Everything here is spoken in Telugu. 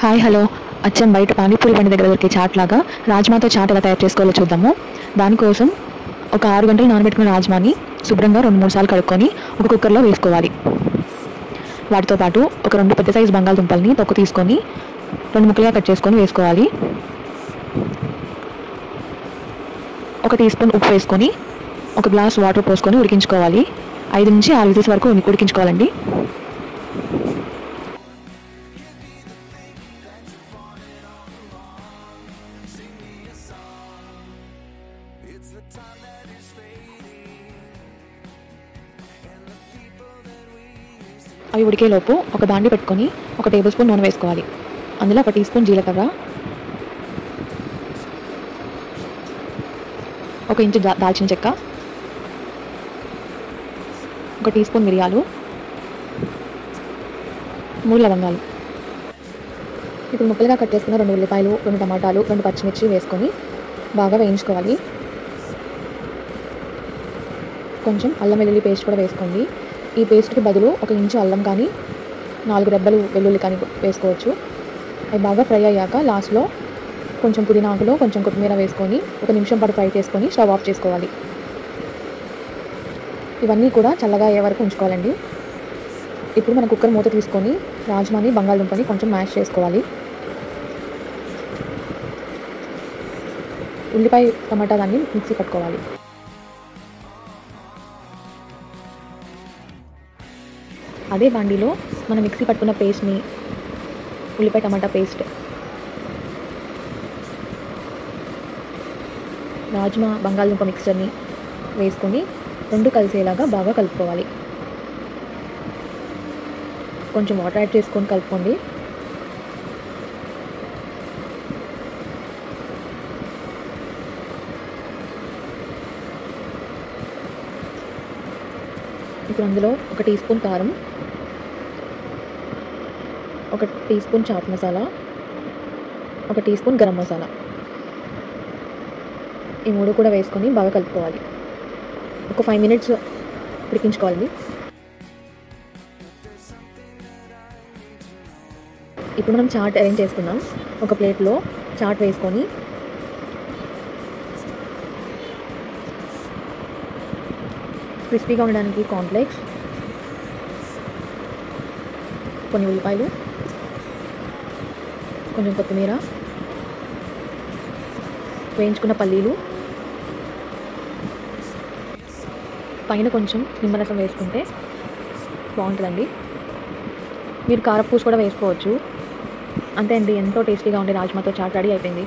హాయ్ హలో అచ్చం బయట పానీపూరి బండి దగ్గర దొరికే చాట్ లాగా రాజ్మాతో చాట్ ఎలా తయారు చేసుకోవాలో చూద్దాము. దానికోసం ఒక 6 గంటలు నానబెట్టుకున్న రాజ్మాని శుభ్రంగా 2-3 సార్లు కడుక్కొని ఒక కుక్కర్లో వేసుకోవాలి. వాటితో పాటు ఒక 2 పెద్ద సైజు బంగాళదుంపల్ని తొక్కు తీసుకొని 2 ముక్కలుగా కట్ చేసుకొని వేసుకోవాలి. 1 టీ స్పూన్ ఉప్పు వేసుకొని 1 గ్లాస్ వాటర్ పోసుకొని ఉడికించుకోవాలి. 5 నుంచి 6 విజిల్స్ వరకు ఉడికించుకోవాలండి. అవి ఉడికేలోపు ఒక బాండి పెట్టుకొని 1 టేబుల్ స్పూన్ నూనె వేసుకోవాలి. అందులో 1 టీ స్పూన్ జీలకర్ర, 1 ఇంచు దాల్చిన చెక్క, 1 టీ స్పూన్ మిరియాలు, 3 లవంగాలు. ఇప్పుడు ముక్కలుగా కట్ చేసుకున్న 2 ఉల్లిపాయలు, 2 టమాటాలు, 2 పచ్చిమిర్చి వేసుకొని బాగా వేయించుకోవాలి. కొంచెం అల్లం వెల్లుల్లి పేస్ట్ కూడా వేసుకోండి. ఈ పేస్ట్కి బదులు 1 ఇంచు అల్లం కానీ 4 రెబ్బలు వెల్లుల్లి కానీ వేసుకోవచ్చు. అవి బాగా ఫ్రై అయ్యాక లాస్ట్లో కొంచెం పుదీనా ఆకులు, కొంచెం కొత్తిమీర వేసుకొని 1 నిమిషం పాటు ఫ్రై చేసుకొని స్టవ్ ఆఫ్ చేసుకోవాలి. ఇవన్నీ కూడా చల్లగా అయ్యే వరకు ఉంచుకోవాలండి. ఇప్పుడు మనం కుక్కర్ మూత తీసుకొని రాజ్మాని, బంగాళదుంపని కొంచెం మ్యాష్ చేసుకోవాలి. ఉల్లిపాయ టమాటా దాన్ని మిక్సీ పట్టుకోవాలి. అదే బాండీలో మనం మిక్సీ పట్టుకున్న పేస్ట్ని, ఉల్లిపాయ టమాటా పేస్ట్, రాజ్మా బంగాళదుంప మిక్చర్ని వేసుకొని 2 కలిసేలాగా బాగా కలుపుకోవాలి. కొంచెం వాటర్ యాడ్ చేసుకొని కలుపుకోండి. ఇప్పుడు అందులో 1 టీ స్పూన్ కారం, 1 teaspoon chaat masala, 1 teaspoon garam masala, ఈ 3 కూడా వేసుకొని బాగా కలుపుకోవాలి. ఒక 5 మినిట్స్ ఉడికించుకోవాలి. ఇప్పుడు మనం చాట్ అరేంజ్ చేసుకుందాం. ఒక ప్లేట్లో చాట్ వేసుకొని క్రిస్పీగా ఉండడానికి కార్న్ఫ్లేక్స్, కొన్ని ఉల్లిపాయలు, కొంచెం కొత్తిమీర, వేయించుకున్న పల్లీలు, పైన కొంచెం నిమ్మరసం వేసుకుంటే బాగుంటుందండి. మీరు కారపూస కూడా వేసుకోవచ్చు. అంతే అండి, ఎంతో టేస్టీగా ఉండే రాజ్మాతో చాట్ రెడీ అయిపోయింది.